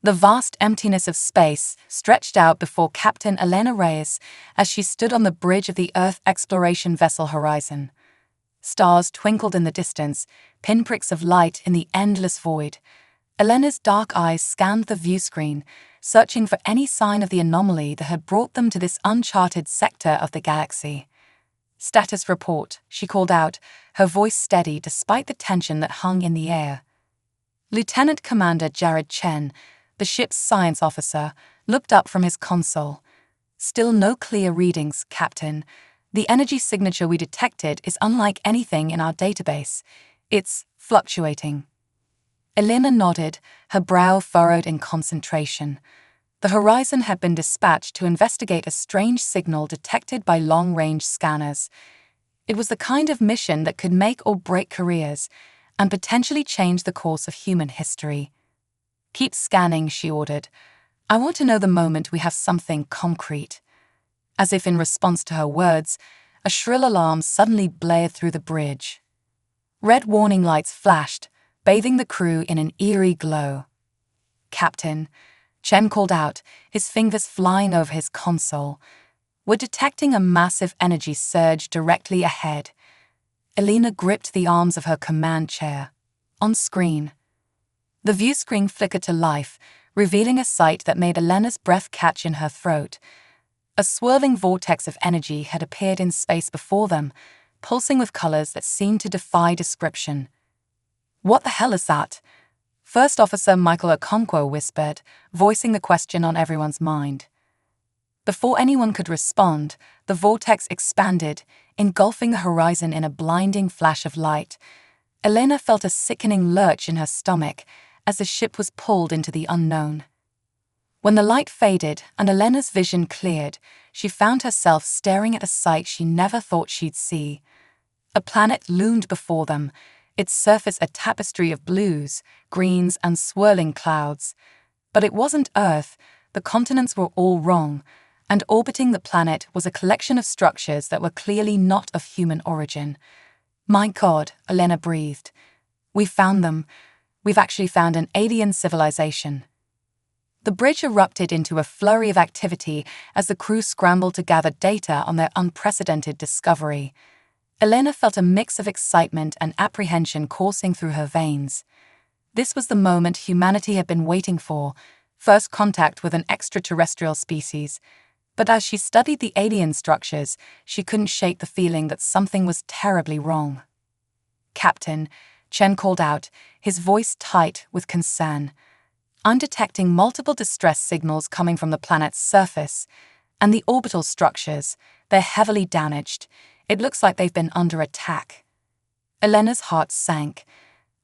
The vast emptiness of space stretched out before Captain Elena Reyes as she stood on the bridge of the Earth exploration vessel Horizon. Stars twinkled in the distance, pinpricks of light in the endless void. Elena's dark eyes scanned the viewscreen, searching for any sign of the anomaly that had brought them to this uncharted sector of the galaxy. "Status report," she called out, her voice steady despite the tension that hung in the air. Lieutenant Commander Jared Chen, the ship's science officer, looked up from his console. "Still no clear readings, Captain. The energy signature we detected is unlike anything in our database. It's fluctuating." Elena nodded, her brow furrowed in concentration. The Horizon had been dispatched to investigate a strange signal detected by long-range scanners. It was the kind of mission that could make or break careers and potentially change the course of human history. "Keep scanning," she ordered. "I want to know the moment we have something concrete." As if in response to her words, a shrill alarm suddenly blared through the bridge. Red warning lights flashed, bathing the crew in an eerie glow. "Captain," Chen called out, his fingers flying over his console. "We're detecting a massive energy surge directly ahead." Elena gripped the arms of her command chair. On screen, the view screen flickered to life, revealing a sight that made Elena's breath catch in her throat. A swirling vortex of energy had appeared in space before them, pulsing with colors that seemed to defy description. "What the hell is that?" First Officer Michael Okonkwo whispered, voicing the question on everyone's mind. Before anyone could respond, the vortex expanded, engulfing the horizon in a blinding flash of light. Elena felt a sickening lurch in her stomach as the ship was pulled into the unknown. When the light faded and Elena's vision cleared, she found herself staring at a sight she never thought she'd see. A planet loomed before them, its surface a tapestry of blues, greens, and swirling clouds. But it wasn't Earth, the continents were all wrong, and orbiting the planet was a collection of structures that were clearly not of human origin. "My God," Elena breathed. "We found them. We've actually found an alien civilization." The bridge erupted into a flurry of activity as the crew scrambled to gather data on their unprecedented discovery. Elena felt a mix of excitement and apprehension coursing through her veins. This was the moment humanity had been waiting for, first contact with an extraterrestrial species. But as she studied the alien structures, she couldn't shake the feeling that something was terribly wrong. "Captain," Chen called out, his voice tight with concern. "I'm detecting multiple distress signals coming from the planet's surface. And the orbital structures, they're heavily damaged. It looks like they've been under attack." Elena's heart sank.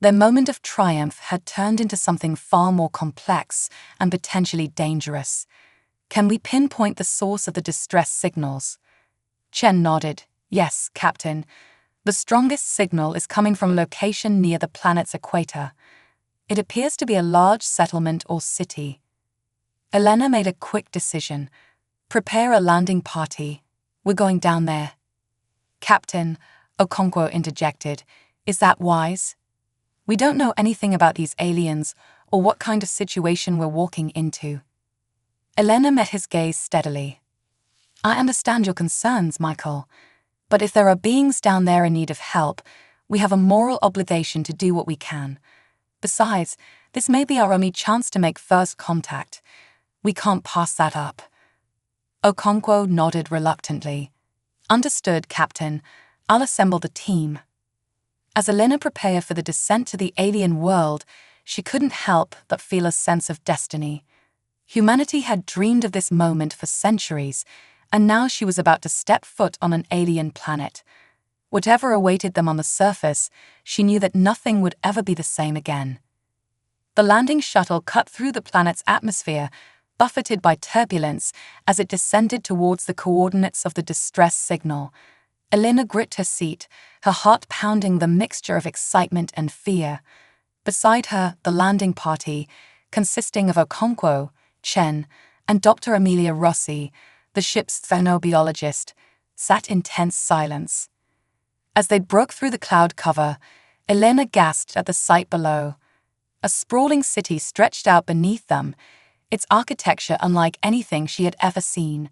Their moment of triumph had turned into something far more complex and potentially dangerous. "Can we pinpoint the source of the distress signals?" Chen nodded. "Yes, Captain. The strongest signal is coming from a location near the planet's equator. It appears to be a large settlement or city." Elena made a quick decision. "Prepare a landing party. We're going down there." "Captain," Okonkwo interjected, "is that wise? We don't know anything about these aliens or what kind of situation we're walking into." Elena met his gaze steadily. "I understand your concerns, Michael, but if there are beings down there in need of help, we have a moral obligation to do what we can. Besides, this may be our only chance to make first contact. We can't pass that up." Okonkwo nodded reluctantly. "Understood, Captain. I'll assemble the team." As Elena prepared for the descent to the alien world, she couldn't help but feel a sense of destiny. Humanity had dreamed of this moment for centuries, and now she was about to step foot on an alien planet. Whatever awaited them on the surface, she knew that nothing would ever be the same again. The landing shuttle cut through the planet's atmosphere, buffeted by turbulence as it descended towards the coordinates of the distress signal. Elena gripped her seat, her heart pounding the mixture of excitement and fear. Beside her, the landing party, consisting of Okonkwo, Chen, and Dr. Amelia Rossi, the ship's xenobiologist, sat in tense silence. As they broke through the cloud cover, Elena gasped at the sight below. A sprawling city stretched out beneath them, its architecture unlike anything she had ever seen.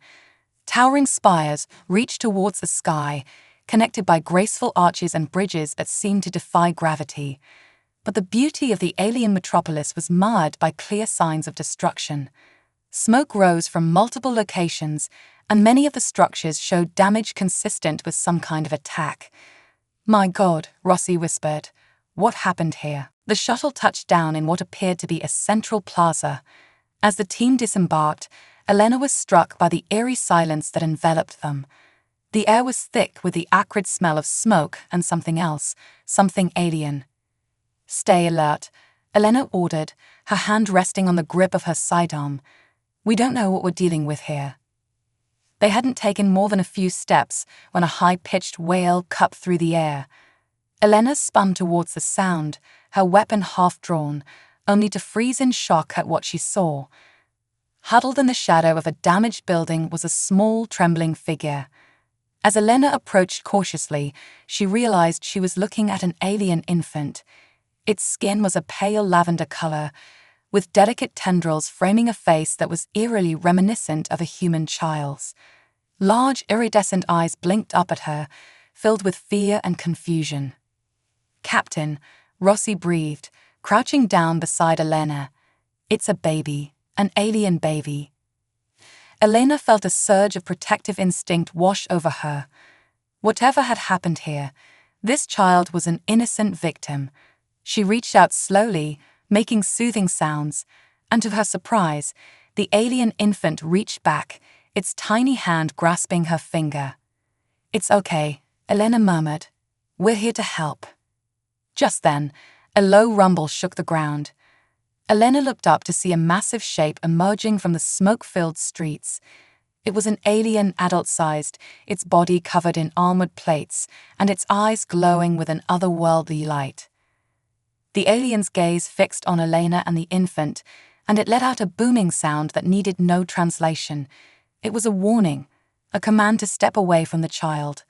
Towering spires reached towards the sky, connected by graceful arches and bridges that seemed to defy gravity. But the beauty of the alien metropolis was marred by clear signs of destruction. Smoke rose from multiple locations, and many of the structures showed damage consistent with some kind of attack. "My God," Rossi whispered. "What happened here?" The shuttle touched down in what appeared to be a central plaza. As the team disembarked, Elena was struck by the eerie silence that enveloped them. The air was thick with the acrid smell of smoke and something else, something alien. "Stay alert," Elena ordered, her hand resting on the grip of her sidearm. "We don't know what we're dealing with here." They hadn't taken more than a few steps when a high-pitched wail cut through the air. Elena spun towards the sound, her weapon half-drawn, only to freeze in shock at what she saw. Huddled in the shadow of a damaged building was a small, trembling figure. As Elena approached cautiously, she realized she was looking at an alien infant. Its skin was a pale lavender color, with delicate tendrils framing a face that was eerily reminiscent of a human child's. Large, iridescent eyes blinked up at her, filled with fear and confusion. "Captain," Rossi breathed, crouching down beside Elena. "It's a baby, an alien baby." Elena felt a surge of protective instinct wash over her. Whatever had happened here, this child was an innocent victim. She reached out slowly, making soothing sounds, and to her surprise, the alien infant reached back, its tiny hand grasping her finger. "It's okay," Elena murmured. "We're here to help." Just then, a low rumble shook the ground. Elena looked up to see a massive shape emerging from the smoke-filled streets. It was an alien adult-sized, its body covered in armored plates, and its eyes glowing with an otherworldly light. The alien's gaze fixed on Elena and the infant, and it let out a booming sound that needed no translation. It was a warning, a command to step away from the child.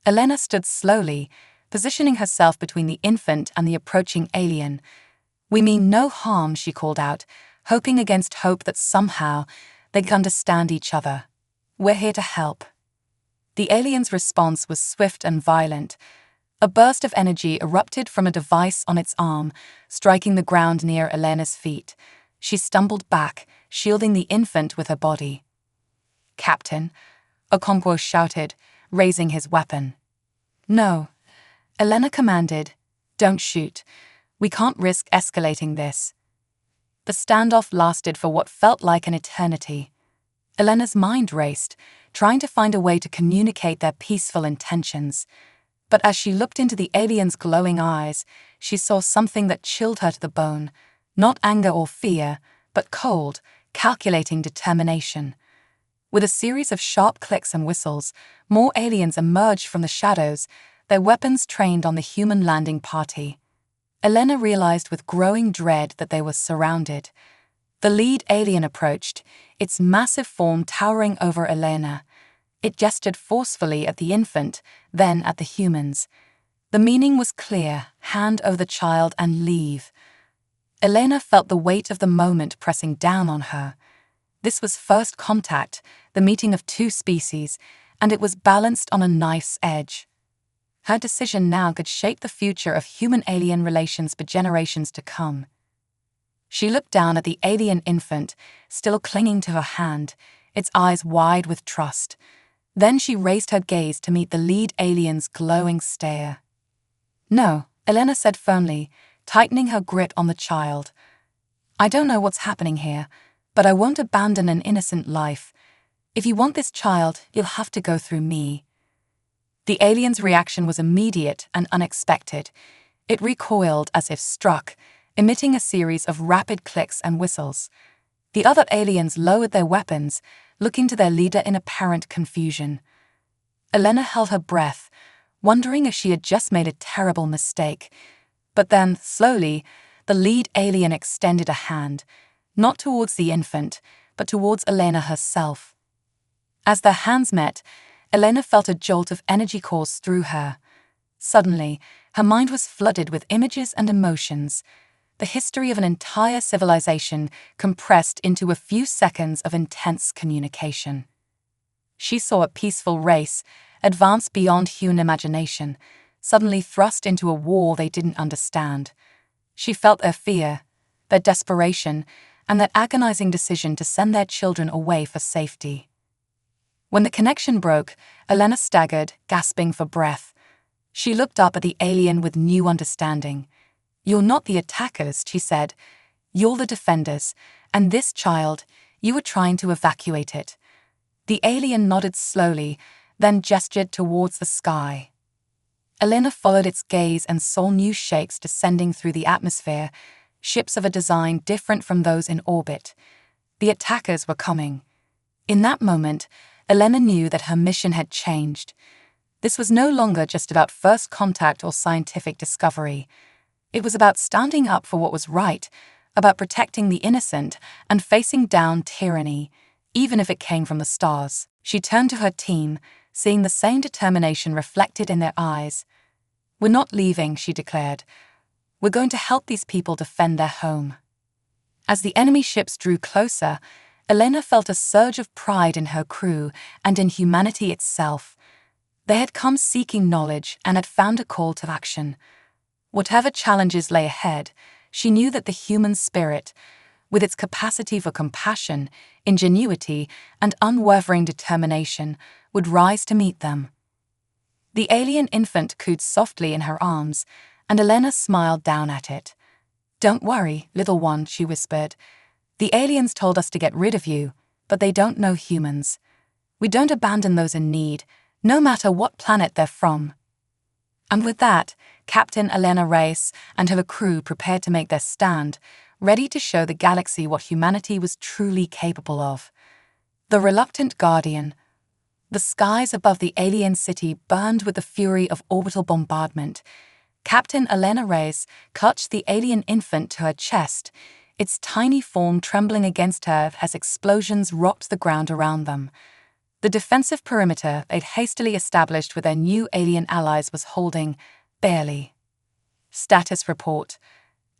Elena stood slowly, positioning herself between the infant and the approaching alien. "We mean no harm," she called out, hoping against hope that somehow they'd understand each other. "We're here to help." The alien's response was swift and violent. A burst of energy erupted from a device on its arm, striking the ground near Elena's feet. She stumbled back, shielding the infant with her body. "Captain," Okonkwo shouted, raising his weapon. "No," Elena commanded. "Don't shoot. We can't risk escalating this." The standoff lasted for what felt like an eternity. Elena's mind raced, trying to find a way to communicate their peaceful intentions. But as she looked into the alien's glowing eyes, she saw something that chilled her to the bone. Not anger or fear, but cold, calculating determination. With a series of sharp clicks and whistles, more aliens emerged from the shadows, their weapons trained on the human landing party. Elena realized with growing dread that they were surrounded. The lead alien approached, its massive form towering over Elena. It gestured forcefully at the infant, then at the humans. The meaning was clear: hand over the child and leave. Elena felt the weight of the moment pressing down on her. This was first contact, the meeting of two species, and it was balanced on a knife's edge. Her decision now could shape the future of human-alien relations for generations to come. She looked down at the alien infant, still clinging to her hand, its eyes wide with trust. Then she raised her gaze to meet the lead alien's glowing stare. "No," Elena said firmly, tightening her grip on the child. "I don't know what's happening here, but I won't abandon an innocent life. If you want this child, you'll have to go through me." The alien's reaction was immediate and unexpected. It recoiled as if struck, emitting a series of rapid clicks and whistles. The other aliens lowered their weapons, looking to their leader in apparent confusion. Elena held her breath, wondering if she had just made a terrible mistake. But then, slowly, the lead alien extended a hand, not towards the infant, but towards Elena herself. As their hands met, Elena felt a jolt of energy course through her. Suddenly, her mind was flooded with images and emotions. the history of an entire civilization compressed into a few seconds of intense communication. She saw a peaceful race, advanced beyond human imagination, suddenly thrust into a war they didn't understand. She felt their fear, their desperation, and their agonizing decision to send their children away for safety. When the connection broke, Elena staggered, gasping for breath. She looked up at the alien with new understanding. "You're not the attackers," she said. "You're the defenders, and this child, you were trying to evacuate it." The alien nodded slowly, then gestured towards the sky. Elena followed its gaze and saw new shapes descending through the atmosphere, ships of a design different from those in orbit. The attackers were coming. In that moment, Elena knew that her mission had changed. This was no longer just about first contact or scientific discovery. It was about standing up for what was right, about protecting the innocent and facing down tyranny, even if it came from the stars. She turned to her team, seeing the same determination reflected in their eyes. "We're not leaving," she declared. "We're going to help these people defend their home." As the enemy ships drew closer, Elena felt a surge of pride in her crew and in humanity itself. They had come seeking knowledge and had found a call to action. Whatever challenges lay ahead, she knew that the human spirit, with its capacity for compassion, ingenuity, and unwavering determination, would rise to meet them. The alien infant cooed softly in her arms, and Elena smiled down at it. "Don't worry, little one," she whispered. "The aliens told us to get rid of you, but they don't know humans. We don't abandon those in need, no matter what planet they're from." And with that, Captain Elena Reyes and her crew prepared to make their stand, ready to show the galaxy what humanity was truly capable of. The reluctant guardian. The skies above the alien city burned with the fury of orbital bombardment. Captain Elena Reyes clutched the alien infant to her chest, its tiny form trembling against her as explosions rocked the ground around them. The defensive perimeter they'd hastily established with their new alien allies was holding, barely. "Status report."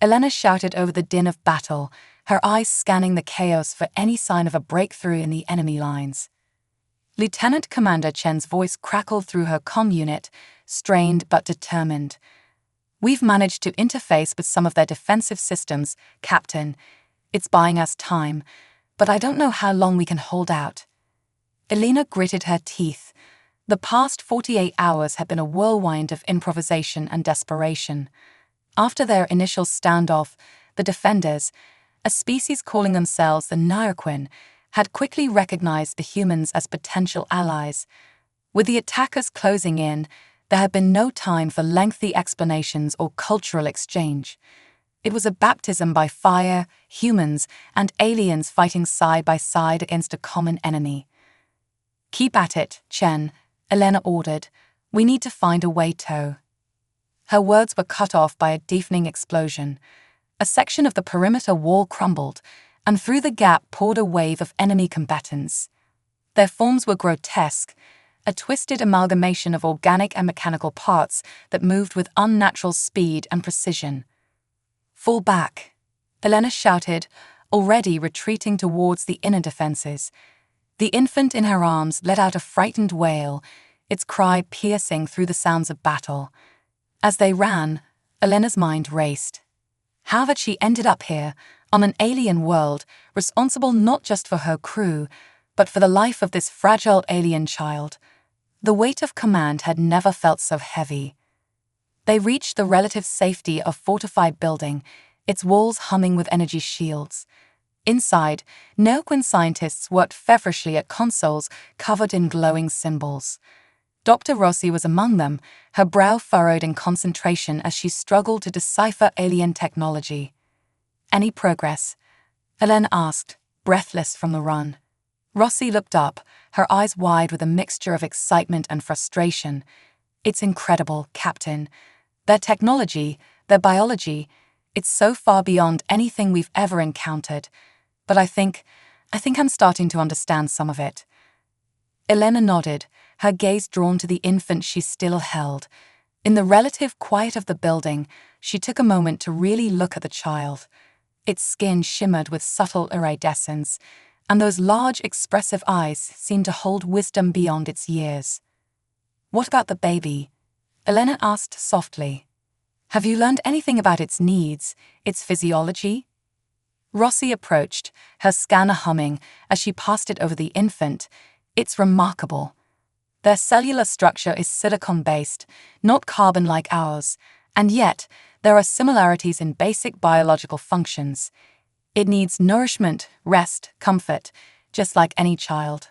Elena shouted over the din of battle, her eyes scanning the chaos for any sign of a breakthrough in the enemy lines. Lieutenant Commander Chen's voice crackled through her comm unit, strained but determined. "We've managed to interface with some of their defensive systems, Captain. It's buying us time, but I don't know how long we can hold out." Elena gritted her teeth. The past 48 hours had been a whirlwind of improvisation and desperation. After their initial standoff, the defenders, a species calling themselves the Nioquin, had quickly recognized the humans as potential allies. With the attackers closing in, there had been no time for lengthy explanations or cultural exchange. It was a baptism by fire, humans and aliens fighting side by side against a common enemy. "Keep at it, Chen," Elena ordered. "We need to find a way to." Her words were cut off by a deafening explosion. A section of the perimeter wall crumbled, and through the gap poured a wave of enemy combatants. Their forms were grotesque, a twisted amalgamation of organic and mechanical parts that moved with unnatural speed and precision. "Fall back," Elena shouted, already retreating towards the inner defenses. The infant in her arms let out a frightened wail, its cry piercing through the sounds of battle. As they ran, Elena's mind raced. How had she ended up here, on an alien world, responsible not just for her crew, but for the life of this fragile alien child? The weight of command had never felt so heavy. They reached the relative safety of a fortified building, its walls humming with energy shields. Inside, Nioquin scientists worked feverishly at consoles covered in glowing symbols. Dr. Rossi was among them, her brow furrowed in concentration as she struggled to decipher alien technology. "Any progress?" Elena asked, breathless from the run. Rossi looked up, her eyes wide with a mixture of excitement and frustration. "It's incredible, Captain. Their technology, their biology, it's so far beyond anything we've ever encountered. But I think I'm starting to understand some of it." Elena nodded, her gaze drawn to the infant she still held. In the relative quiet of the building, she took a moment to really look at the child. Its skin shimmered with subtle iridescence, and those large, expressive eyes seemed to hold wisdom beyond its years. "What about the baby?" Elena asked softly. "Have you learned anything about its needs, its physiology?" Rossi approached, her scanner humming as she passed it over the infant. "It's remarkable. Their cellular structure is silicon-based, not carbon like ours, and yet there are similarities in basic biological functions. It needs nourishment, rest, comfort, just like any child."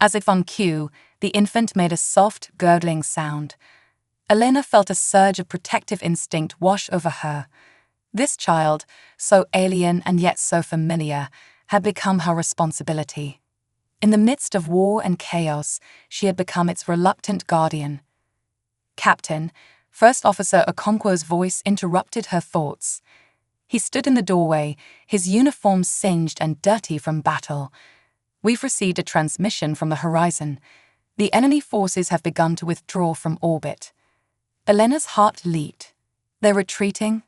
As if on cue, the infant made a soft, gurgling sound. Elena felt a surge of protective instinct wash over her. This child, so alien and yet so familiar, had become her responsibility. In the midst of war and chaos, she had become its reluctant guardian. "Captain," First Officer Okonkwo's voice interrupted her thoughts. He stood in the doorway, his uniform singed and dirty from battle. "We've received a transmission from the horizon. The enemy forces have begun to withdraw from orbit." Elena's heart leaped. "They're retreating?"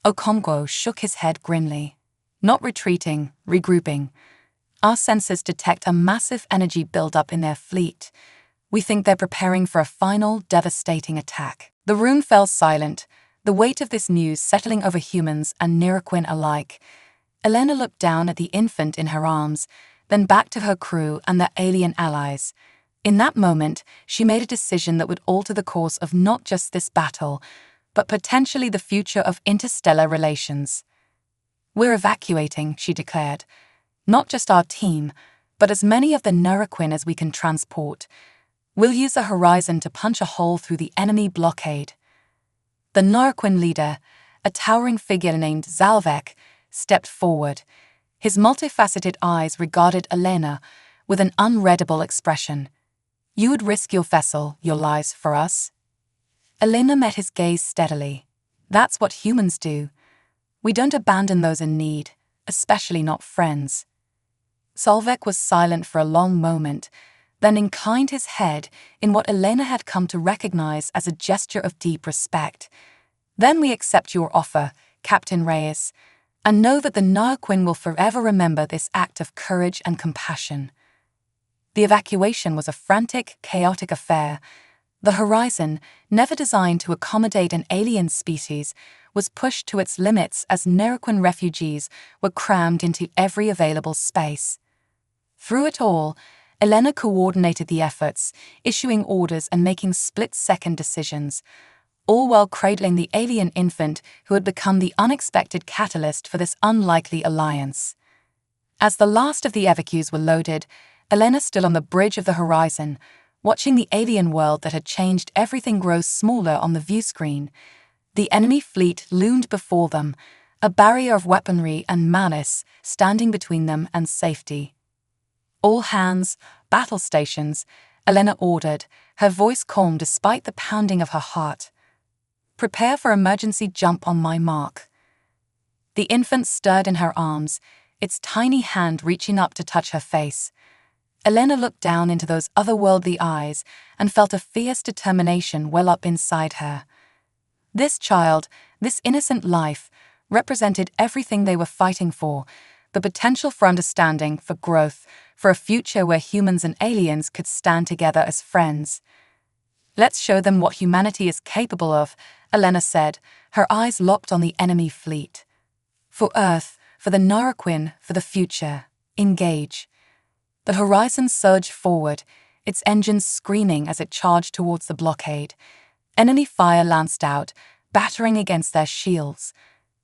Okonkwo shook his head grimly. "Not retreating, regrouping. Our sensors detect a massive energy buildup in their fleet. We think they're preparing for a final, devastating attack." The room fell silent, the weight of this news settling over humans and Niraquin alike. Elena looked down at the infant in her arms, then back to her crew and their alien allies. In that moment, she made a decision that would alter the course of not just this battle, but potentially the future of interstellar relations. "We're evacuating," she declared. "Not just our team, but as many of the Niraquin as we can transport. We'll use the horizon to punch a hole through the enemy blockade." The Niraquin leader, a towering figure named Zalvek, stepped forward. His multifaceted eyes regarded Elena with an unreadable expression. "You would risk your vessel, your lives, for us?" Elena met his gaze steadily. "That's what humans do. We don't abandon those in need, especially not friends." Zalvek was silent for a long moment, then inclined his head in what Elena had come to recognize as a gesture of deep respect. "Then we accept your offer, Captain Reyes, and know that the Niraquin will forever remember this act of courage and compassion." The evacuation was a frantic, chaotic affair. The horizon, never designed to accommodate an alien species, was pushed to its limits as Niraquin refugees were crammed into every available space. Through it all, Elena coordinated the efforts, issuing orders and making split-second decisions, all while cradling the alien infant who had become the unexpected catalyst for this unlikely alliance. As the last of the evacuees were loaded, Elena stood on the bridge of the horizon, watching the alien world that had changed everything grow smaller on the view screen. The enemy fleet loomed before them, a barrier of weaponry and malice standing between them and safety. "All hands, battle stations," Elena ordered, her voice calm despite the pounding of her heart. "Prepare for emergency jump on my mark." The infant stirred in her arms, its tiny hand reaching up to touch her face. Elena looked down into those otherworldly eyes and felt a fierce determination well up inside her. This child, this innocent life, represented everything they were fighting for: the potential for understanding, for growth, for a future where humans and aliens could stand together as friends. "Let's show them what humanity is capable of," Elena said, her eyes locked on the enemy fleet. "For Earth, for the Niraquin, for the future, engage." The horizon surged forward, its engines screaming as it charged towards the blockade. Enemy fire lanced out, battering against their shields.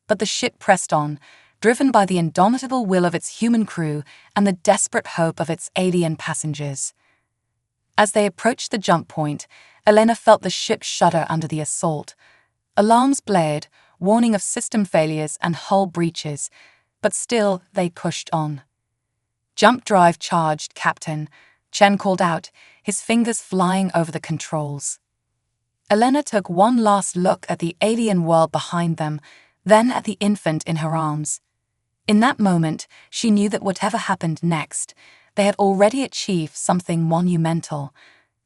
But the ship pressed on, driven by the indomitable will of its human crew and the desperate hope of its alien passengers. As they approached the jump point, Elena felt the ship shudder under the assault. Alarms blared, warning of system failures and hull breaches, but still they pushed on. "Jump drive charged, Captain," Chen called out, his fingers flying over the controls. Elena took one last look at the alien world behind them, then at the infant in her arms. In that moment, she knew that whatever happened next, they had already achieved something monumental.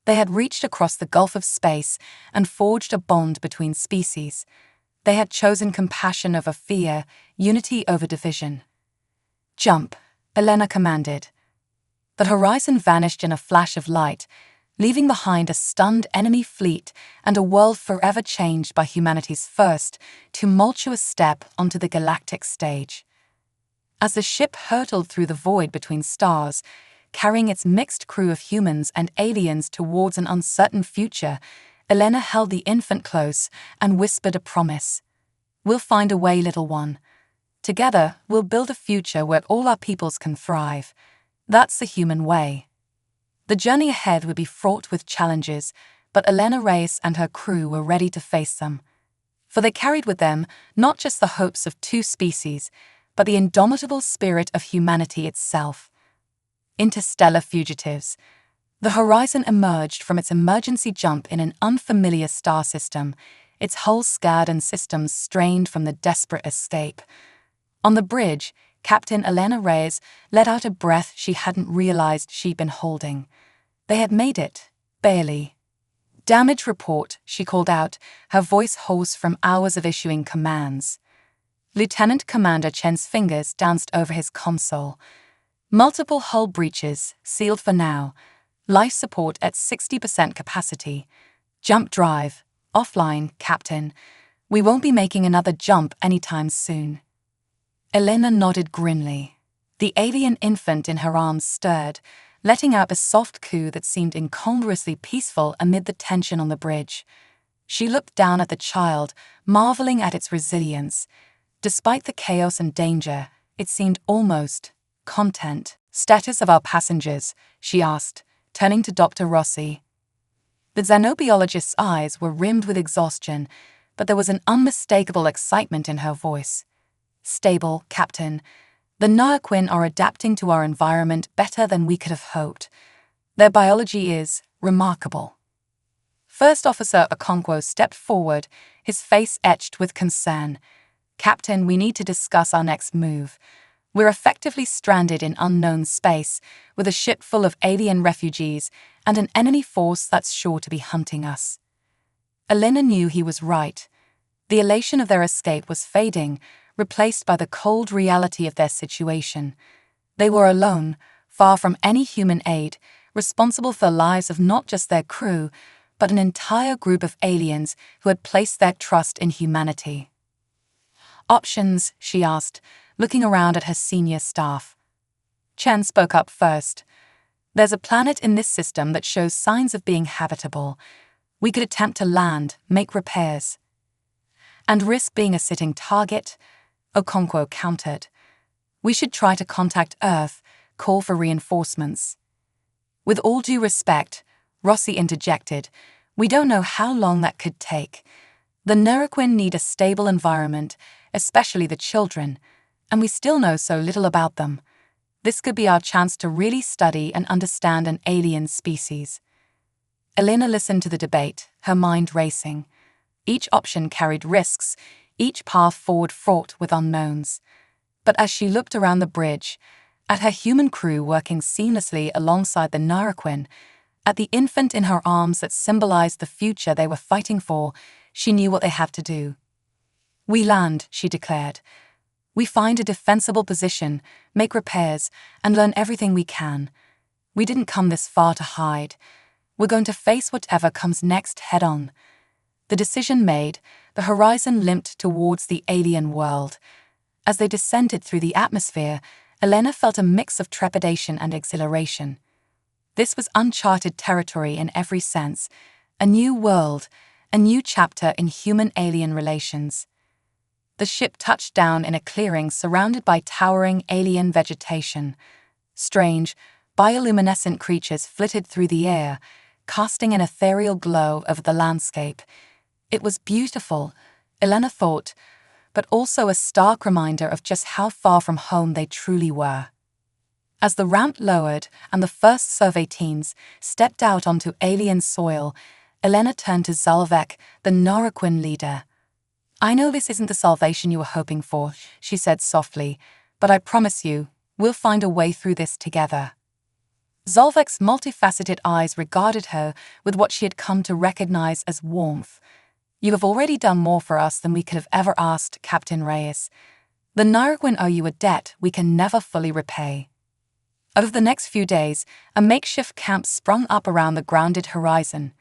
They had reached across the gulf of space and forged a bond between species. They had chosen compassion over fear, unity over division. "Jump," Elena commanded. The horizon vanished in a flash of light, leaving behind a stunned enemy fleet and a world forever changed by humanity's first, tumultuous step onto the galactic stage. As the ship hurtled through the void between stars, carrying its mixed crew of humans and aliens towards an uncertain future, Elena held the infant close and whispered a promise. "We'll find a way, little one. Together, we'll build a future where all our peoples can thrive. That's the human way." The journey ahead would be fraught with challenges, but Elena Reyes and her crew were ready to face them. For they carried with them not just the hopes of two species, but the indomitable spirit of humanity itself. Interstellar fugitives. The horizon emerged from its emergency jump in an unfamiliar star system, its hull scarred and systems strained from the desperate escape. On the bridge, Captain Elena Reyes let out a breath she hadn't realized she'd been holding. They had made it, barely. "Damage report," she called out, her voice hoarse from hours of issuing commands. Lieutenant Commander Chen's fingers danced over his console. "Multiple hull breaches, sealed for now. Life support at 60% capacity. Jump drive, offline, Captain. We won't be making another jump anytime soon." Elena nodded grimly. The alien infant in her arms stirred, letting out a soft coo that seemed incongruously peaceful amid the tension on the bridge. She looked down at the child, marveling at its resilience. Despite the chaos and danger, it seemed almost content. "Status of our passengers?" she asked, turning to Dr. Rossi. The xenobiologist's eyes were rimmed with exhaustion, but there was an unmistakable excitement in her voice. "Stable, Captain. The Narquin are adapting to our environment better than we could have hoped. Their biology is remarkable." First Officer Okonkwo stepped forward, his face etched with concern. "Captain, we need to discuss our next move. We're effectively stranded in unknown space, with a ship full of alien refugees and an enemy force that's sure to be hunting us." Elena knew he was right. The elation of their escape was fading, replaced by the cold reality of their situation. They were alone, far from any human aid, responsible for the lives of not just their crew, but an entire group of aliens who had placed their trust in humanity. "Options?" she asked, looking around at her senior staff. Chen spoke up first. "There's a planet in this system that shows signs of being habitable. We could attempt to land, make repairs." "And risk being a sitting target?" Okonkwo countered. "We should try to contact Earth, call for reinforcements." "With all due respect," Rossi interjected, "we don't know how long that could take. The Neuroquin need a stable environment, especially the children, and we still know so little about them. This could be our chance to really study and understand an alien species." Elena listened to the debate, her mind racing. Each option carried risks, each path forward fraught with unknowns. But as she looked around the bridge, at her human crew working seamlessly alongside the Neuroquin, at the infant in her arms that symbolized the future they were fighting for, she knew what they had to do. "We land," she declared. "We find a defensible position, make repairs, and learn everything we can. We didn't come this far to hide. We're going to face whatever comes next head-on." The decision made, the horizon limped towards the alien world. As they descended through the atmosphere, Elena felt a mix of trepidation and exhilaration. This was uncharted territory in every sense, a new world, a new chapter in human-alien relations. The ship touched down in a clearing surrounded by towering alien vegetation. Strange, bioluminescent creatures flitted through the air, casting an ethereal glow over the landscape. It was beautiful, Elena thought, but also a stark reminder of just how far from home they truly were. As the ramp lowered and the first survey teams stepped out onto alien soil, Elena turned to Zalvek, the Noroquin leader. "I know this isn't the salvation you were hoping for," she said softly, "but I promise you, we'll find a way through this together." Zalvek's multifaceted eyes regarded her with what she had come to recognize as warmth. You have already done more for us than we could have ever asked, Captain Reyes. The Naraquin owe you a debt we can never fully repay. Over the next few days, a makeshift camp sprung up around the grounded horizon.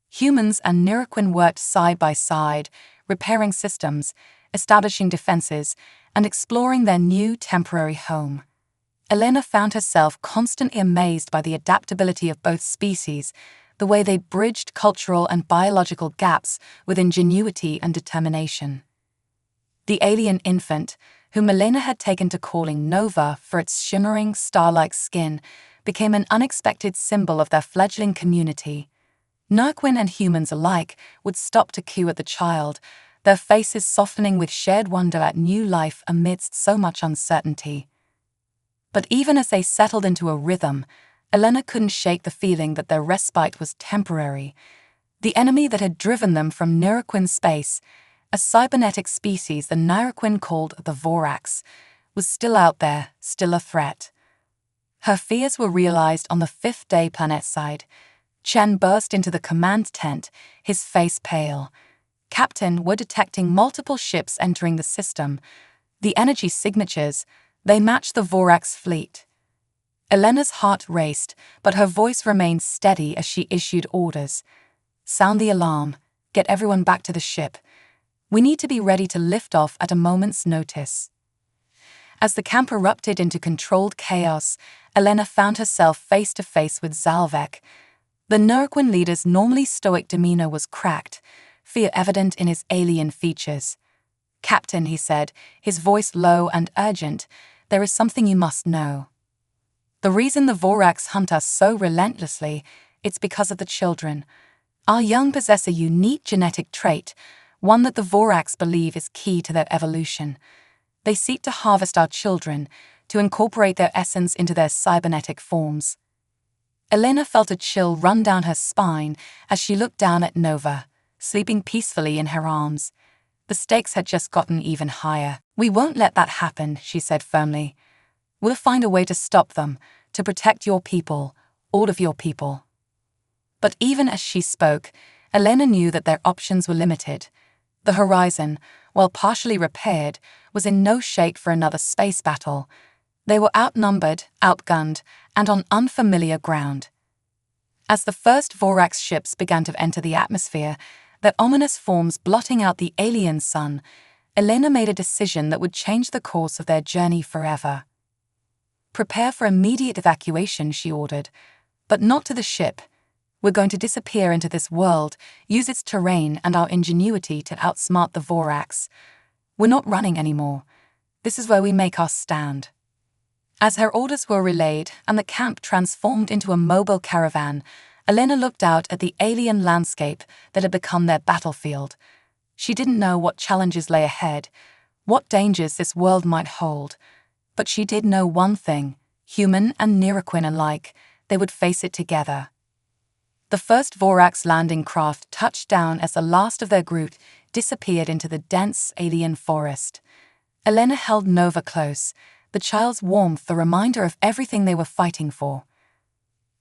Humans and Naraquin worked side by side, repairing systems, establishing defenses, and exploring their new temporary home. Elena found herself constantly amazed by the adaptability of both species, the way they bridged cultural and biological gaps with ingenuity and determination. The alien infant, whom Elena had taken to calling Nova for its shimmering, star-like skin, became an unexpected symbol of their fledgling community. Naraquin and humans alike would stop to coo at the child, their faces softening with shared wonder at new life amidst so much uncertainty. But even as they settled into a rhythm, Elena couldn't shake the feeling that their respite was temporary. The enemy that had driven them from Naraquin space, a cybernetic species the Naraquin called the Vorax, was still out there, still a threat. Her fears were realized on the fifth-day planetside. Chen burst into the command tent, his face pale. Captain, we're detecting multiple ships entering the system. The energy signatures, they match the Vorax fleet. Elena's heart raced, but her voice remained steady as she issued orders. Sound the alarm. Get everyone back to the ship. We need to be ready to lift off at a moment's notice. As the camp erupted into controlled chaos, Elena found herself face to face with Zalvek. The Naraquin leader's normally stoic demeanor was cracked, fear evident in his alien features. Captain, he said, his voice low and urgent, there is something you must know. The reason the Vorax hunt us so relentlessly, it's because of the children. Our young possess a unique genetic trait, one that the Vorax believe is key to their evolution. They seek to harvest our children, to incorporate their essence into their cybernetic forms. Elena felt a chill run down her spine as she looked down at Nova, sleeping peacefully in her arms. The stakes had just gotten even higher. We won't let that happen, she said firmly. We'll find a way to stop them, to protect your people, all of your people. But even as she spoke, Elena knew that their options were limited. The horizon, while partially repaired, was in no shape for another space battle. They were outnumbered, outgunned, and on unfamiliar ground. As the first Vorax ships began to enter the atmosphere, their ominous forms blotting out the alien sun, Elena made a decision that would change the course of their journey forever. Prepare for immediate evacuation, she ordered, but not to the ship. We're going to disappear into this world, use its terrain and our ingenuity to outsmart the Vorax. We're not running anymore. This is where we make our stand. As her orders were relayed and the camp transformed into a mobile caravan, Elena looked out at the alien landscape that had become their battlefield. She didn't know what challenges lay ahead, what dangers this world might hold. But she did know one thing, human and Naraquin alike, they would face it together. The first Vorax landing craft touched down as the last of their group disappeared into the dense alien forest. Elena held Nova close, the child's warmth the reminder of everything they were fighting for.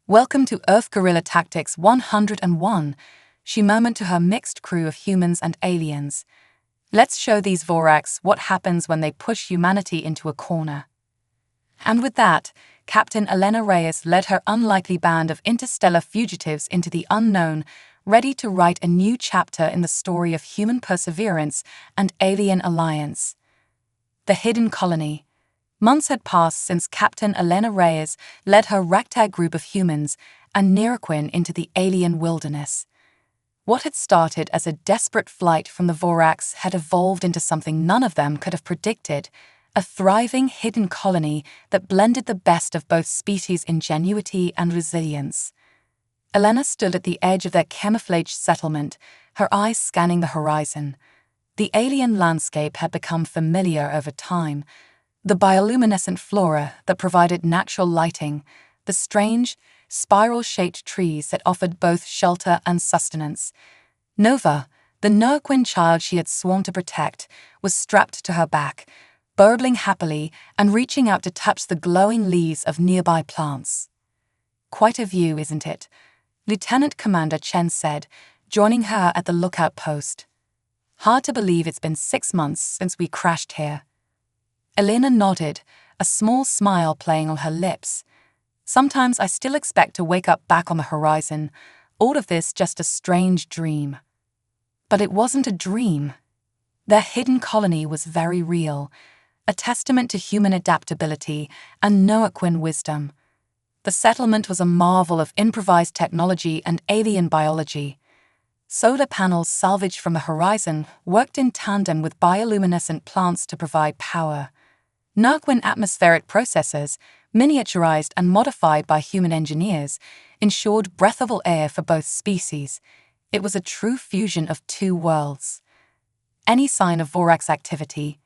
Welcome to Earth Guerrilla Tactics 101, she murmured to her mixed crew of humans and aliens. Let's show these Vorax what happens when they push humanity into a corner. And with that, Captain Elena Reyes led her unlikely band of interstellar fugitives into the unknown, ready to write a new chapter in the story of human perseverance and alien alliance. The Hidden Colony. Months had passed since Captain Elena Reyes led her ragtag group of humans and Naraquin into the alien wilderness. What had started as a desperate flight from the Vorax had evolved into something none of them could have predicted, a thriving hidden colony that blended the best of both species' ingenuity and resilience. Elena stood at the edge of their camouflaged settlement, her eyes scanning the horizon. The alien landscape had become familiar over time. The bioluminescent flora that provided natural lighting, the strange, spiral-shaped trees that offered both shelter and sustenance. Nova, the Naraquin child she had sworn to protect, was strapped to her back, burbling happily and reaching out to touch the glowing leaves of nearby plants. Quite a view, isn't it? Lieutenant Commander Chen said, joining her at the lookout post. Hard to believe it's been 6 months since we crashed here. Elena nodded, a small smile playing on her lips. Sometimes I still expect to wake up back on the horizon, all of this just a strange dream. But it wasn't a dream. Their hidden colony was very real, a testament to human adaptability and Noaquin wisdom. The settlement was a marvel of improvised technology and alien biology. Solar panels salvaged from the horizon worked in tandem with bioluminescent plants to provide power. Noaquin atmospheric processors, miniaturized and modified by human engineers, ensured breathable air for both species. It was a true fusion of two worlds. Any sign of Vorax activity?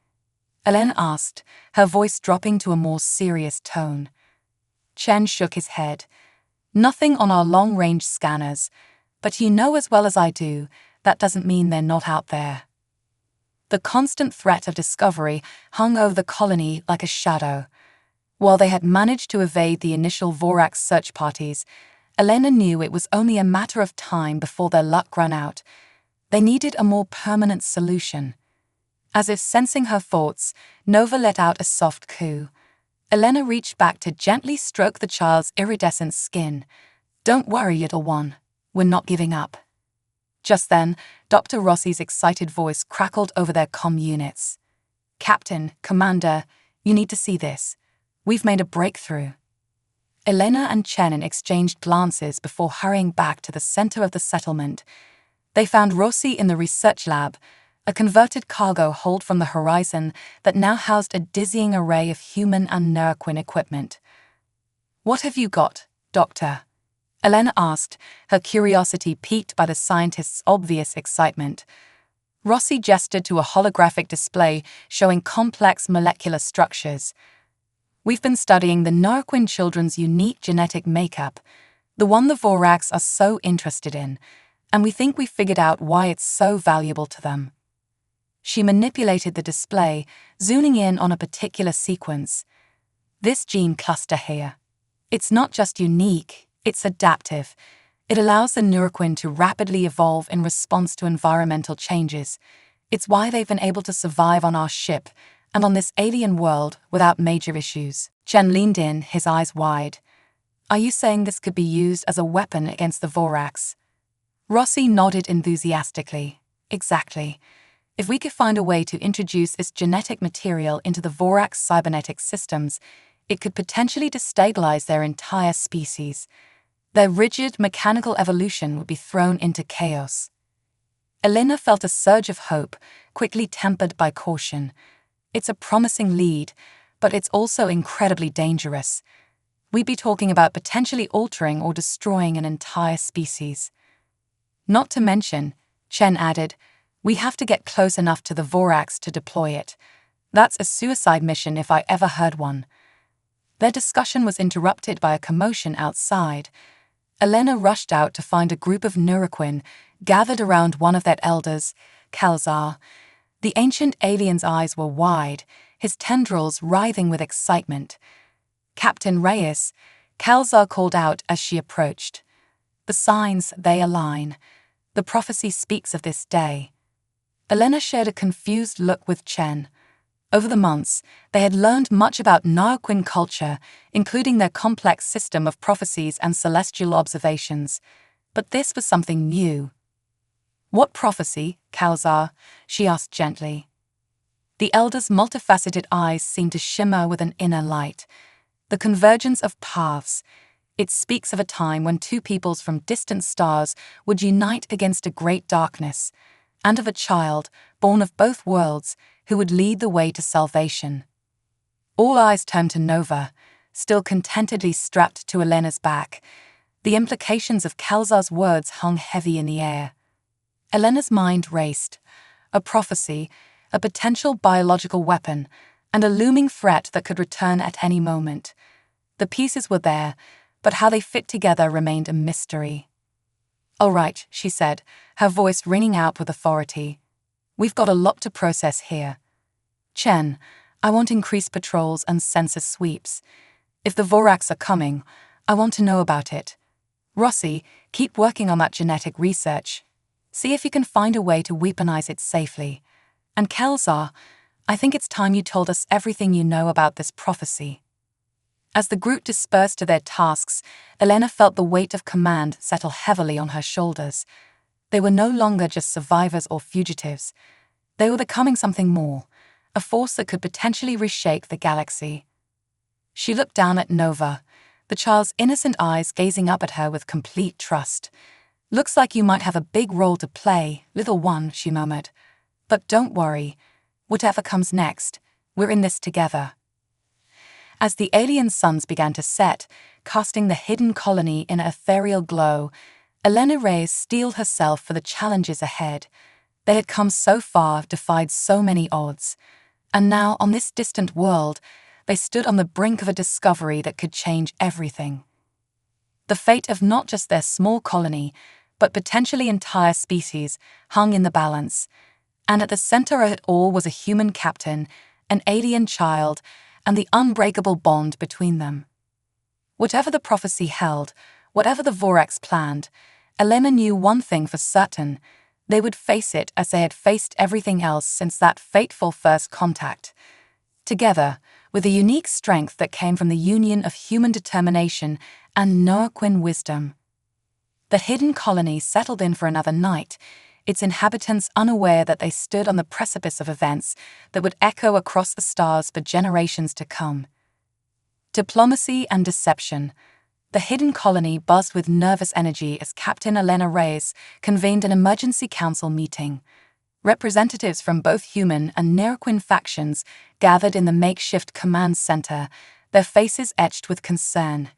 Elena asked, her voice dropping to a more serious tone. Chen shook his head. Nothing on our long-range scanners, but you know as well as I do, that doesn't mean they're not out there. The constant threat of discovery hung over the colony like a shadow. While they had managed to evade the initial Vorax search parties, Elena knew it was only a matter of time before their luck ran out. They needed a more permanent solution. As if sensing her thoughts, Nova let out a soft coo. Elena reached back to gently stroke the child's iridescent skin. "Don't worry, little one. We're not giving up." Just then, Dr. Rossi's excited voice crackled over their comm units. "Captain, Commander, you need to see this. We've made a breakthrough." Elena and Chen exchanged glances before hurrying back to the center of the settlement. They found Rossi in the research lab, a converted cargo hold from the horizon that now housed a dizzying array of human and Noaquin equipment. "What have you got, Doctor?" Elena asked, her curiosity piqued by the scientist's obvious excitement. Rossi gestured to a holographic display showing complex molecular structures. "We've been studying the Noaquin children's unique genetic makeup, the one the Vorax are so interested in, and we think we've figured out why it's so valuable to them." She manipulated the display, zooming in on a particular sequence. "This gene cluster here. It's not just unique, it's adaptive. It allows the Noaquin to rapidly evolve in response to environmental changes. It's why they've been able to survive on our ship and on this alien world without major issues." Chen leaned in, his eyes wide. "Are you saying this could be used as a weapon against the Vorax?" Rossi nodded enthusiastically. "Exactly. If we could find a way to introduce this genetic material into the Vorax cybernetic systems, it could potentially destabilize their entire species. Their rigid mechanical evolution would be thrown into chaos." Elena felt a surge of hope, quickly tempered by caution. "It's a promising lead, but it's also incredibly dangerous. We'd be talking about potentially altering or destroying an entire species." "Not to mention," Chen added, "we have to get close enough to the Vorax to deploy it. That's a suicide mission if I ever heard one." Their discussion was interrupted by a commotion outside. Elena rushed out to find a group of Noaquin gathered around one of their elders, Kalzar. The ancient alien's eyes were wide, his tendrils writhing with excitement. "Captain Reyes," Kalzar called out as she approached. "The signs, they align. The prophecy speaks of this day." Elena shared a confused look with Chen. Over the months, they had learned much about Noaquin culture, including their complex system of prophecies and celestial observations. But this was something new. "What prophecy, Kalzar?" she asked gently. The elder's multifaceted eyes seemed to shimmer with an inner light. "The convergence of paths. It speaks of a time when two peoples from distant stars would unite against a great darkness, and of a child, born of both worlds, who would lead the way to salvation." All eyes turned to Nova, still contentedly strapped to Elena's back. The implications of Kalzar's words hung heavy in the air. Elena's mind raced. A prophecy, a potential biological weapon, and a looming threat that could return at any moment. The pieces were there, but how they fit together remained a mystery. "All right," she said, her voice ringing out with authority. "We've got a lot to process here. Chen, I want increased patrols and census sweeps. If the Vorax are coming, I want to know about it. Rossi, keep working on that genetic research. See if you can find a way to weaponize it safely. And Kelzar, I think it's time you told us everything you know about this prophecy." As the group dispersed to their tasks, Elena felt the weight of command settle heavily on her shoulders. They were no longer just survivors or fugitives. They were becoming something more, a force that could potentially reshape the galaxy. She looked down at Nova, the child's innocent eyes gazing up at her with complete trust. "Looks like you might have a big role to play, little one," she murmured. "But don't worry. Whatever comes next, we're in this together." As the alien suns began to set, casting the hidden colony in an ethereal glow, Elena Reyes steeled herself for the challenges ahead. They had come so far, defied so many odds. And now, on this distant world, they stood on the brink of a discovery that could change everything. The fate of not just their small colony, but potentially entire species, hung in the balance. And at the center of it all was a human captain, an alien child, and the unbreakable bond between them. Whatever the prophecy held, whatever the Vorax planned, Elena knew one thing for certain: they would face it as they had faced everything else since that fateful first contact. Together, with a unique strength that came from the union of human determination and Noaquin wisdom. The hidden colony settled in for another night, its inhabitants unaware that they stood on the precipice of events that would echo across the stars for generations to come. Diplomacy and deception. The hidden colony buzzed with nervous energy as Captain Elena Reyes convened an emergency council meeting. Representatives from both human and Noaquin factions gathered in the makeshift command center, their faces etched with concern.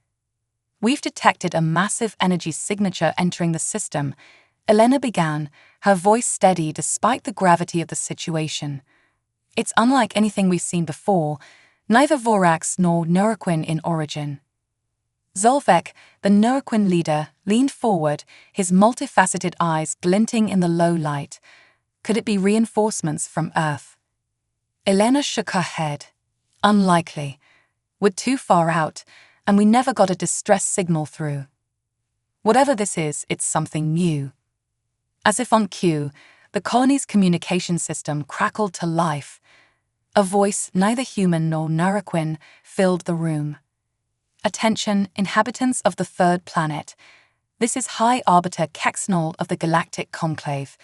"We've detected a massive energy signature entering the system," Elena began, her voice steady despite the gravity of the situation. "It's unlike anything we've seen before, neither Vorax nor Noaquin in origin." Zolvek, the Noaquin leader, leaned forward, his multifaceted eyes glinting in the low light. Could it be reinforcements from Earth? Elena shook her head. "Unlikely. We're too far out, and we never got a distress signal through. Whatever this is, it's something new." As if on cue, the colony's communication system crackled to life. A voice, neither human nor Noaquin, filled the room. "Attention, inhabitants of the third planet. This is High Arbiter Kexnol of the Galactic Conclave.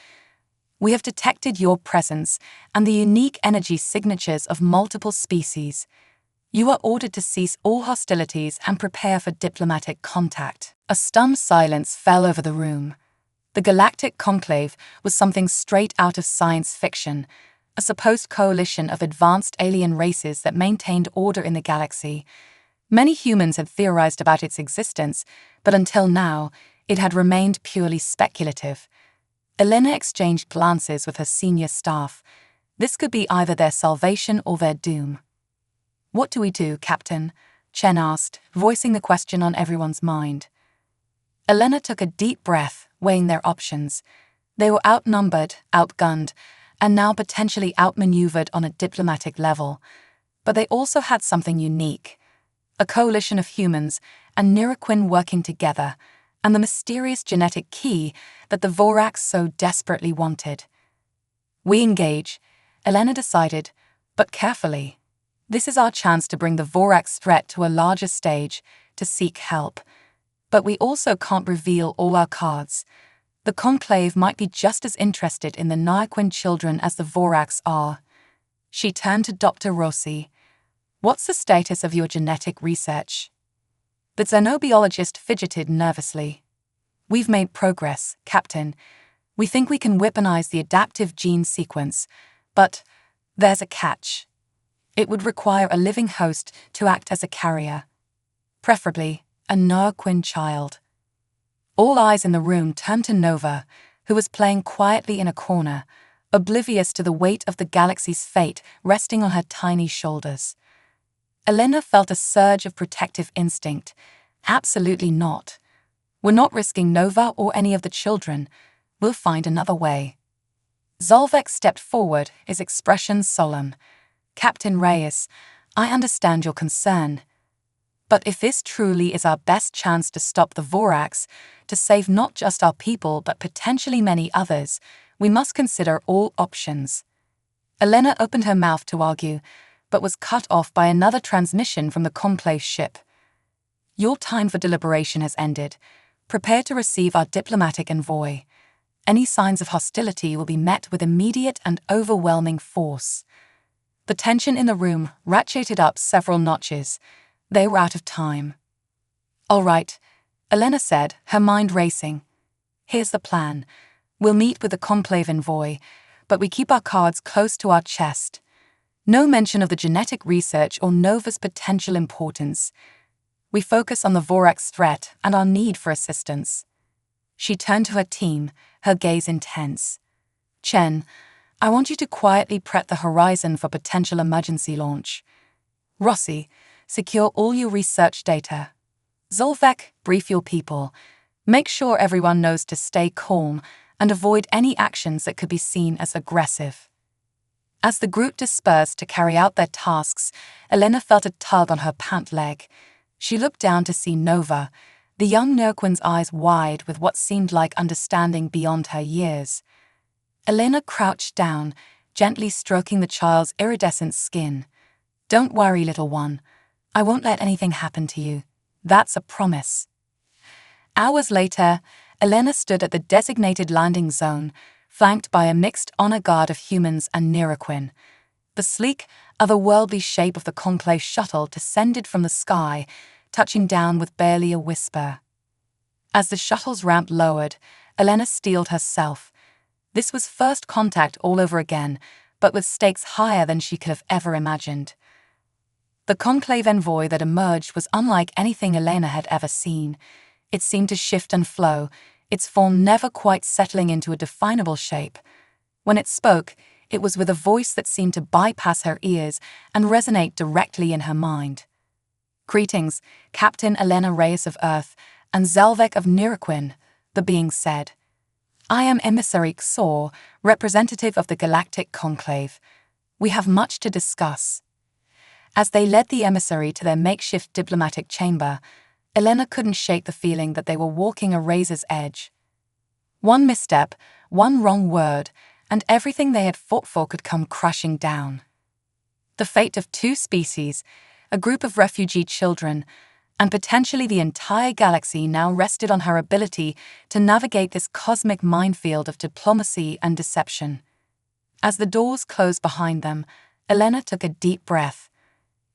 We have detected your presence and the unique energy signatures of multiple species. You are ordered to cease all hostilities and prepare for diplomatic contact." A stunned silence fell over the room. The Galactic Conclave was something straight out of science fiction, a supposed coalition of advanced alien races that maintained order in the galaxy. Many humans had theorized about its existence, but until now, it had remained purely speculative. Elena exchanged glances with her senior staff. This could be either their salvation or their doom. "What do we do, Captain?" Chen asked, voicing the question on everyone's mind. Elena took a deep breath, weighing their options. They were outnumbered, outgunned, and now potentially outmaneuvered on a diplomatic level. But they also had something unique: a coalition of humans and Noaquin working together, and the mysterious genetic key that the Vorax so desperately wanted. "We engage," Elena decided, "but carefully. This is our chance to bring the Vorax threat to a larger stage, to seek help. But we also can't reveal all our cards. The Conclave might be just as interested in the Noaquin children as the Vorax are." She turned to Dr. Rossi. "What's the status of your genetic research?" The xenobiologist fidgeted nervously. "We've made progress, Captain. We think we can weaponize the adaptive gene sequence, but there's a catch. It would require a living host to act as a carrier. Preferably a Noaquin child." All eyes in the room turned to Nova, who was playing quietly in a corner, oblivious to the weight of the galaxy's fate resting on her tiny shoulders. Elena felt a surge of protective instinct. "Absolutely not. We're not risking Nova or any of the children. We'll find another way." Zolvek stepped forward, his expression solemn. "Captain Reyes, I understand your concern. But if this truly is our best chance to stop the Vorax, to save not just our people but potentially many others, we must consider all options. Elena opened her mouth to argue, but was cut off by another transmission from the Conclave ship. Your time for deliberation has ended. Prepare to receive our diplomatic envoy. Any signs of hostility will be met with immediate and overwhelming force. The tension in the room ratcheted up several notches. They were out of time. All right, Elena said, her mind racing. Here's the plan. We'll meet with the Conclave envoy, but we keep our cards close to our chest. No mention of the genetic research or Nova's potential importance. We focus on the Vorax threat and our need for assistance. She turned to her team, her gaze intense. Chen, I want you to quietly prep the horizon for potential emergency launch. Rossi, secure all your research data. Zolvek, brief your people. Make sure everyone knows to stay calm and avoid any actions that could be seen as aggressive. As the group dispersed to carry out their tasks, Elena felt a tug on her pant leg. She looked down to see Nova, the young Nurquin's eyes wide with what seemed like understanding beyond her years. Elena crouched down, gently stroking the child's iridescent skin. Don't worry, little one. I won't let anything happen to you. That's a promise. Hours later, Elena stood at the designated landing zone, flanked by a mixed honor guard of humans and Nurquin. The sleek, otherworldly shape of the Conclave shuttle descended from the sky, touching down with barely a whisper. As the shuttle's ramp lowered, Elena steeled herself. This was first contact all over again, but with stakes higher than she could have ever imagined. The Conclave envoy that emerged was unlike anything Elena had ever seen. It seemed to shift and flow, its form never quite settling into a definable shape. When it spoke, it was with a voice that seemed to bypass her ears and resonate directly in her mind. Greetings, Captain Elena Reyes of Earth and Zelvek of Nurquin, the being said. I am Emissary Xor, representative of the Galactic Conclave. We have much to discuss. As they led the emissary to their makeshift diplomatic chamber, Elena couldn't shake the feeling that they were walking a razor's edge. One misstep, one wrong word, and everything they had fought for could come crashing down. The fate of two species, a group of refugee children, and potentially the entire galaxy now rested on her ability to navigate this cosmic minefield of diplomacy and deception. As the doors closed behind them, Elena took a deep breath.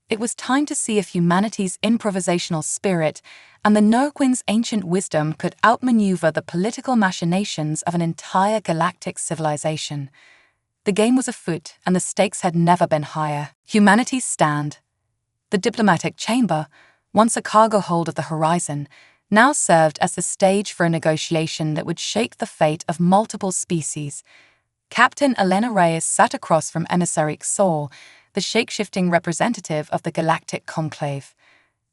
It was time to see if humanity's improvisational spirit and the Nurquin's ancient wisdom could outmaneuver the political machinations of an entire galactic civilization. The game was afoot, and the stakes had never been higher. Humanity's stand. The diplomatic chamber, once a cargo hold of the horizon, now served as the stage for a negotiation that would shake the fate of multiple species. Captain Elena Reyes sat across from Emissary Xor, the shape-shifting representative of the Galactic Conclave.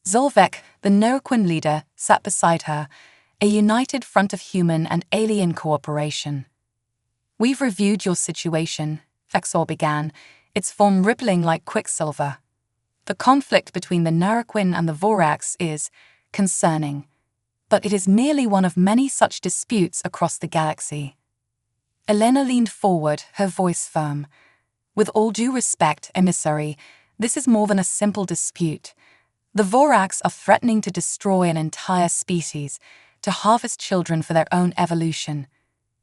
Zolvek, the Nurquin leader, sat beside her, a united front of human and alien cooperation. We've reviewed your situation, Xor began, its form rippling like quicksilver. The conflict between the Nurquin and the Vorax is concerning, but it is merely one of many such disputes across the galaxy. Elena leaned forward, her voice firm. With all due respect, Emissary, this is more than a simple dispute. The Vorax are threatening to destroy an entire species, to harvest children for their own evolution.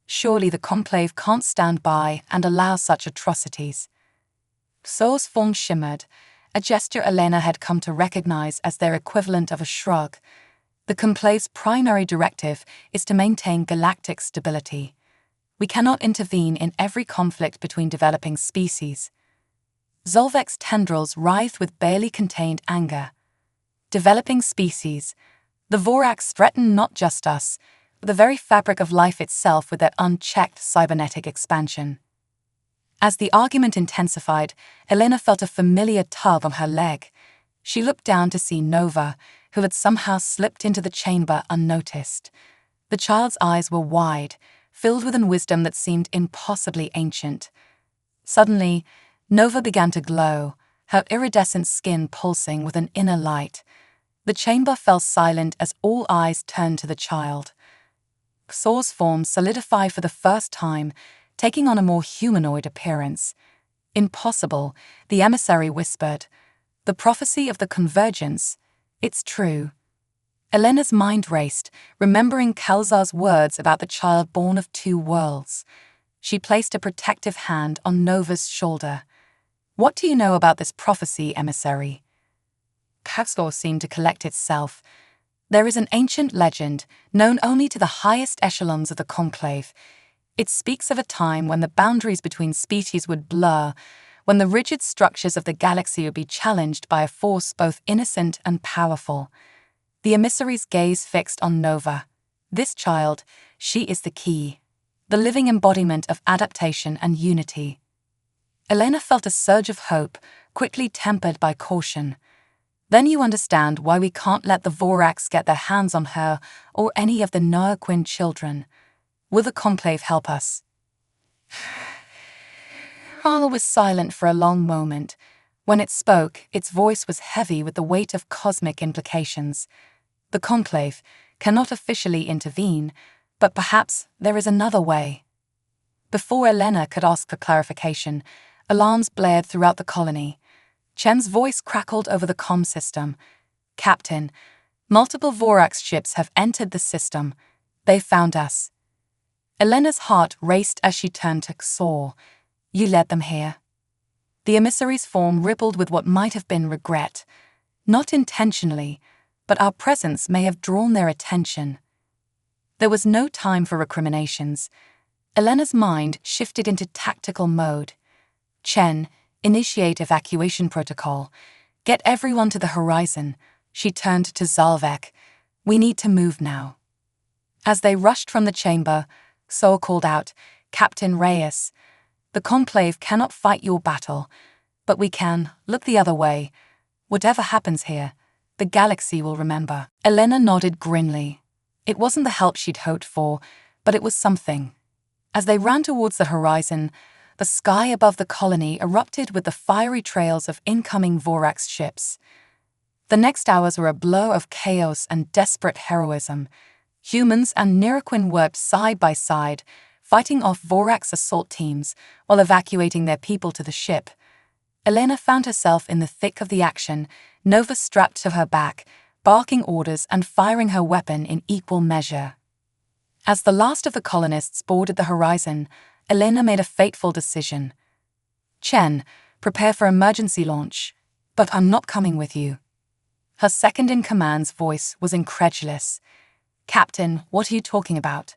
Surely the Conclave can't stand by and allow such atrocities. Xor's form shimmered, a gesture Elena had come to recognize as their equivalent of a shrug. The Conclave's primary directive is to maintain galactic stability. We cannot intervene in every conflict between developing species. Zolvek's tendrils writhed with barely contained anger. Developing species. The Vorax threaten not just us, but the very fabric of life itself with their unchecked cybernetic expansion. As the argument intensified, Elena felt a familiar tug on her leg. She looked down to see Nova, who had somehow slipped into the chamber unnoticed. The child's eyes were wide, filled with an wisdom that seemed impossibly ancient. Suddenly, Nova began to glow, her iridescent skin pulsing with an inner light. The chamber fell silent as all eyes turned to the child. Xor's form solidified for the first time, taking on a more humanoid appearance. "Impossible," the emissary whispered. "The prophecy of the convergence. It's true." Elena's mind raced, remembering Kelzar's words about the child born of two worlds. She placed a protective hand on Nova's shoulder. "What do you know about this prophecy, emissary?" Xor seemed to collect itself. "There is an ancient legend, known only to the highest echelons of the conclave. It speaks of a time when the boundaries between species would blur, when the rigid structures of the galaxy would be challenged by a force both innocent and powerful." The emissary's gaze fixed on Nova. "This child, she is the key, the living embodiment of adaptation and unity." Elena felt a surge of hope, quickly tempered by caution. "Then you understand why we can't let the Vorax get their hands on her or any of the Noaquin children. Will the conclave help us?" Rala was silent for a long moment. When it spoke, its voice was heavy with the weight of cosmic implications. "The conclave cannot officially intervene, but perhaps there is another way." Before Elena could ask for clarification, alarms blared throughout the colony. Chen's voice crackled over the comm system. "Captain, multiple Vorax ships have entered the system. They found us." Elena's heart raced as she turned to Xor. "You led them here." The emissary's form rippled with what might have been regret. "Not intentionally, but our presence may have drawn their attention." There was no time for recriminations. Elena's mind shifted into tactical mode. "Chen, initiate evacuation protocol. Get everyone to the horizon." She turned to Zalvek. "We need to move now." As they rushed from the chamber, Xor called out, "Captain Reyes, the conclave cannot fight your battle, but we can look the other way. Whatever happens here, the galaxy will remember." Elena nodded grimly. It wasn't the help she'd hoped for, but it was something. As they ran towards the horizon, the sky above the colony erupted with the fiery trails of incoming Vorax ships. The next hours were a blur of chaos and desperate heroism. Humans and Niraquin worked side by side, fighting off Vorax assault teams while evacuating their people to the ship. Elena found herself in the thick of the action, Nova strapped to her back, barking orders and firing her weapon in equal measure. As the last of the colonists boarded the horizon, Elena made a fateful decision. "Chen, prepare for emergency launch, but I'm not coming with you." Her second-in-command's voice was incredulous. "Captain, what are you talking about?"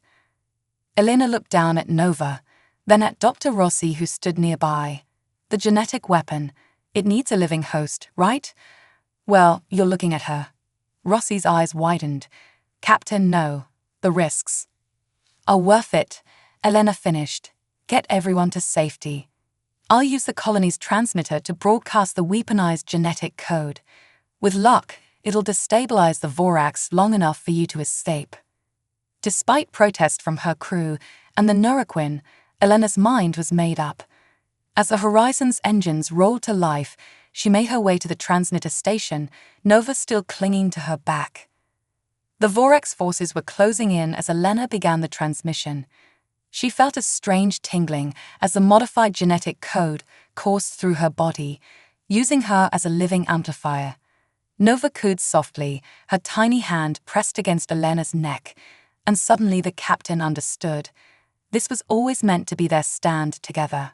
Elena looked down at Nova, then at Dr. Rossi, who stood nearby. "The genetic weapon, it needs a living host, right?" "Well, you're looking at her." Rossi's eyes widened. "Captain, no. The risks are worth it," Elena finished. "Get everyone to safety. I'll use the colony's transmitter to broadcast the weaponized genetic code. With luck, it'll destabilize the Vorax long enough for you to escape." Despite protest from her crew and the Nuraquin, Elena's mind was made up. As the Horizon's engines rolled to life, she made her way to the transmitter station, Nova still clinging to her back. The Vorax forces were closing in as Elena began the transmission. She felt a strange tingling as the modified genetic code coursed through her body, using her as a living amplifier. Nova cooed softly, her tiny hand pressed against Elena's neck, and suddenly the captain understood. This was always meant to be their stand together.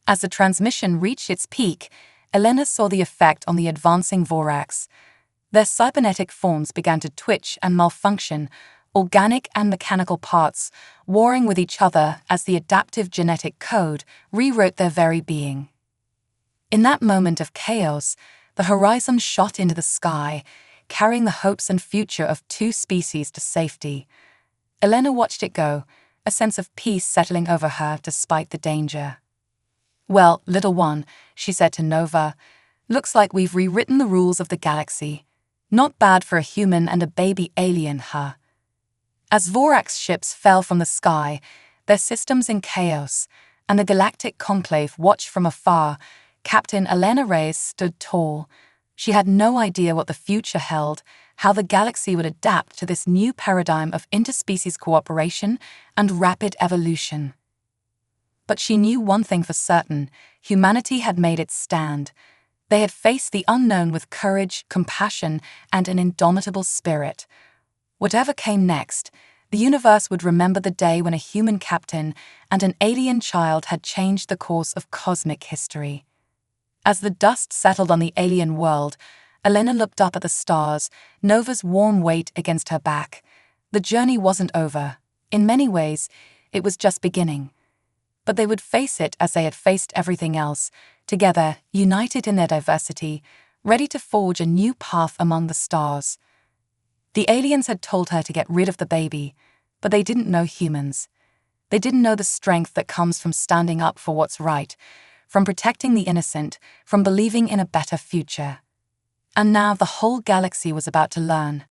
As the transmission reached its peak, Elena saw the effect on the advancing Vorax. Their cybernetic forms began to twitch and malfunction, organic and mechanical parts warring with each other as the adaptive genetic code rewrote their very being. In that moment of chaos, the Horizon shot into the sky, carrying the hopes and future of two species to safety. Elena watched it go, a sense of peace settling over her despite the danger. "Well, little one," she said to Nova, "looks like we've rewritten the rules of the galaxy. Not bad for a human and a baby alien, huh?" As Vorax ships fell from the sky, their systems in chaos, and the galactic conclave watched from afar, Captain Elena Reyes stood tall, She had no idea what the future held, how the galaxy would adapt to this new paradigm of interspecies cooperation and rapid evolution. But she knew one thing for certain: humanity had made its stand. They had faced the unknown with courage, compassion, and an indomitable spirit. Whatever came next, the universe would remember the day when a human captain and an alien child had changed the course of cosmic history. As the dust settled on the alien world, Elena looked up at the stars, Nova's warm weight against her back. The journey wasn't over. In many ways, it was just beginning. But they would face it as they had faced everything else, together, united in their diversity, ready to forge a new path among the stars. The aliens had told her to get rid of the baby, but they didn't know humans. They didn't know the strength that comes from standing up for what's right, from protecting the innocent, from believing in a better future. And now the whole galaxy was about to learn.